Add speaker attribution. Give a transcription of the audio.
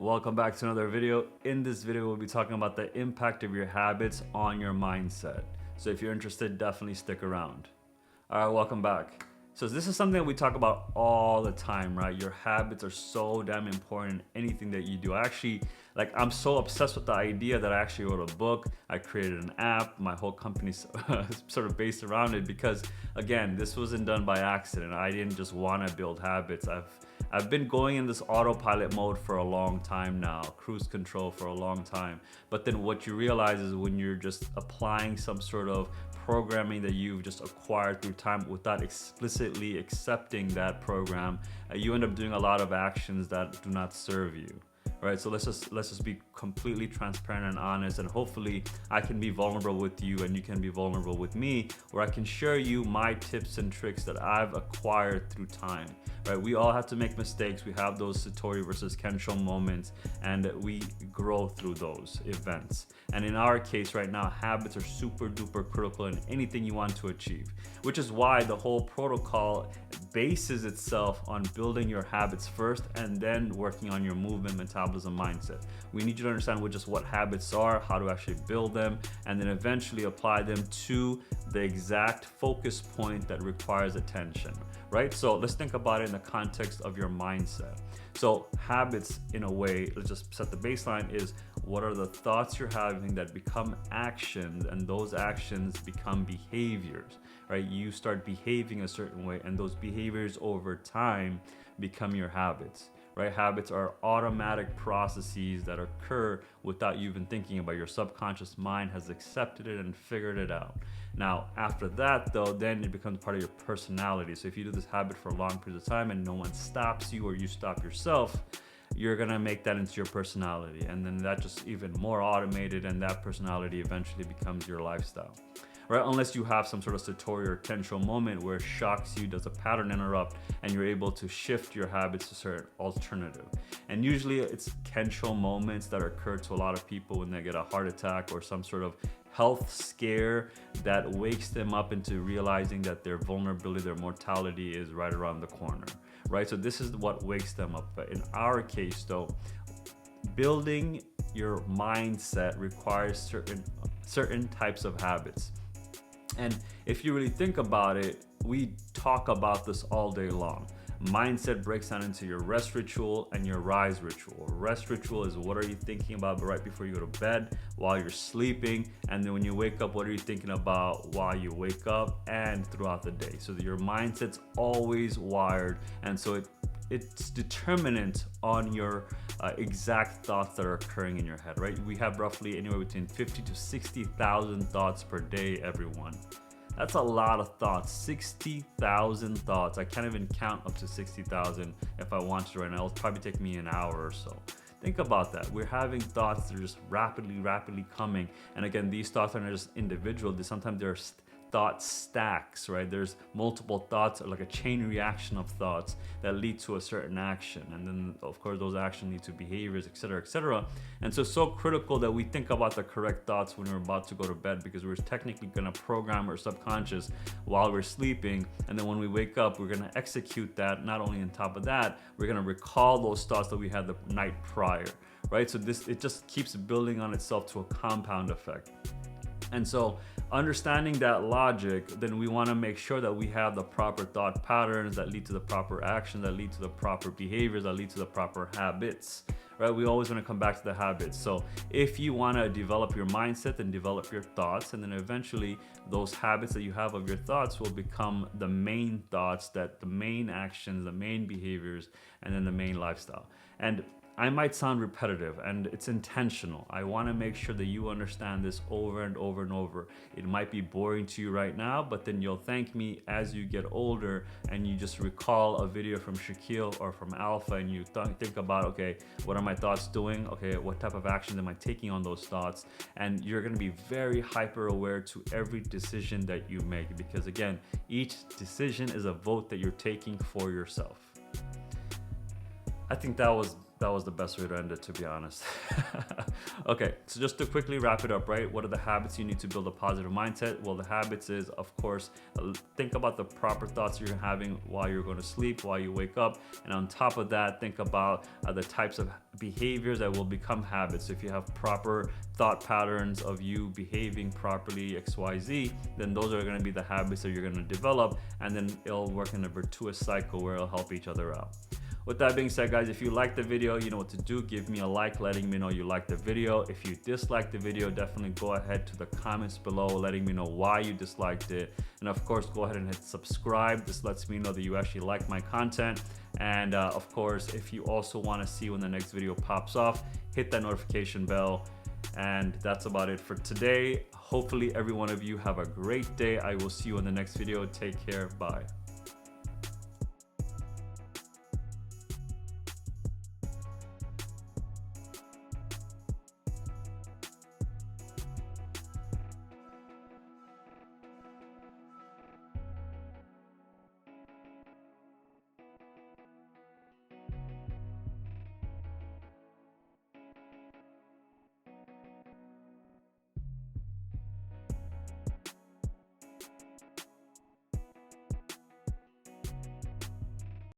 Speaker 1: Welcome back to another video. In this video, we'll be talking about the impact of your habits on your mindset. So if you're interested, definitely stick around. All right, welcome back. So this is something that we talk about all the time, right? Your habits are so damn important in anything that you do. I'm so obsessed with the idea that I actually wrote a book. I created an app. My whole company's sort of based around it because, again, this wasn't done by accident. I didn't just want to build habits. I've been going in this autopilot mode for a long time now, cruise control for a long time. But then what you realize is when you're just applying some sort of programming that you've just acquired through time without explicitly accepting that program, you end up doing a lot of actions that do not serve you. Right, so let's just be completely transparent and honest, and hopefully I can be vulnerable with you and you can be vulnerable with me, where I can share you my tips and tricks that I've acquired through time. Right, we all have to make mistakes. We have those Satori versus Kensho moments, and we grow through those events. And in our case right now, habits are super duper critical in anything you want to achieve, which is why the whole protocol bases itself on building your habits first and then working on your movement, metabolism, mindset. We need you to understand what habits are, how to actually build them, and then eventually apply them to the exact focus point that requires attention, right? So let's think about it in the context of your mindset. So habits, in a way, let's just set the baseline, is what are the thoughts you're having that become actions, and those actions become behaviors, right? You start behaving a certain way, and those behaviors over time become your habits, right? Habits are automatic processes that occur without you even thinking about it. Your subconscious mind has accepted it and figured it out. Now, after that, though, then it becomes part of your personality. So if you do this habit for a long period of time and no one stops you or you stop yourself, you're gonna make that into your personality. And then that just even more automated, and that personality eventually becomes your lifestyle. Right? Unless you have some sort of Satori or Kensho moment where it shocks you, does a pattern interrupt, and you're able to shift your habits to certain alternative. And usually it's Kensho moments that occur to a lot of people when they get a heart attack or some sort of health scare that wakes them up into realizing that their vulnerability, their mortality is right around the corner, right? So this is what wakes them up. But in our case though, building your mindset requires certain types of habits. And if you really think about it, we talk about this all day long. Mindset breaks down into your rest ritual and your rise ritual. Rest ritual is what are you thinking about right before you go to bed, while you're sleeping, and then when you wake up, what are you thinking about while you wake up and throughout the day. So that your mindset's always wired, and so it's determinant on your exact thoughts that are occurring in your head, right? We have roughly anywhere between 50 to 60,000 thoughts per day, everyone. That's a lot of thoughts, 60,000 thoughts. I can't even count up to 60,000 if I wanted to right now. It'll probably take me an hour or so. Think about that. We're having thoughts that are just rapidly coming. And again, these thoughts are not just individual. Sometimes they're thought stacks, right? There's multiple thoughts, like a chain reaction of thoughts that lead to a certain action, and then of course those actions lead to behaviors, etc. And so it's so critical that we think about the correct thoughts when we're about to go to bed, because we're technically going to program our subconscious while we're sleeping, and then when we wake up we're going to execute that. Not only on top of that, we're going to recall those thoughts that we had the night prior, right? So it just keeps building on itself to a compound effect. And so understanding that logic, then we want to make sure that we have the proper thought patterns that lead to the proper action, that lead to the proper behaviors, that lead to the proper habits, right? We always want to come back to the habits. So if you want to develop your mindset, then develop your thoughts, and then eventually those habits that you have of your thoughts will become the main thoughts, that the main actions, the main behaviors, and then the main lifestyle. And I might sound repetitive, and it's intentional. I want to make sure that you understand this over and over and over. It might be boring to you right now, but then you'll thank me as you get older and you just recall a video from Shaquille or from Alpha, and you think about, okay, what are my thoughts doing? Okay, what type of actions am I taking on those thoughts? And you're going to be very hyper aware to every decision that you make, because again, each decision is a vote that you're taking for yourself. I think that was That was the best way to end it, to be honest. Okay, so just to quickly wrap it up, right? What are the habits you need to build a positive mindset? Well, the habits is, of course, think about the proper thoughts you're having while you're going to sleep, while you wake up. And on top of that, think about the types of behaviors that will become habits. So if you have proper thought patterns of you behaving properly, XYZ, then those are going to be the habits that you're going to develop. And then it'll work in a virtuous cycle where it'll help each other out. With that being said, guys, if you like the video, you know what to do. Give me a like, letting me know you like the video. If you dislike the video, definitely go ahead to the comments below, letting me know why you disliked it. And of course, go ahead and hit subscribe. This lets me know that you actually like my content. And of course, if you also want to see when the next video pops off, hit that notification bell. And that's about it for today. Hopefully every one of you have a great day. I will see you in the next video. Take care. Bye.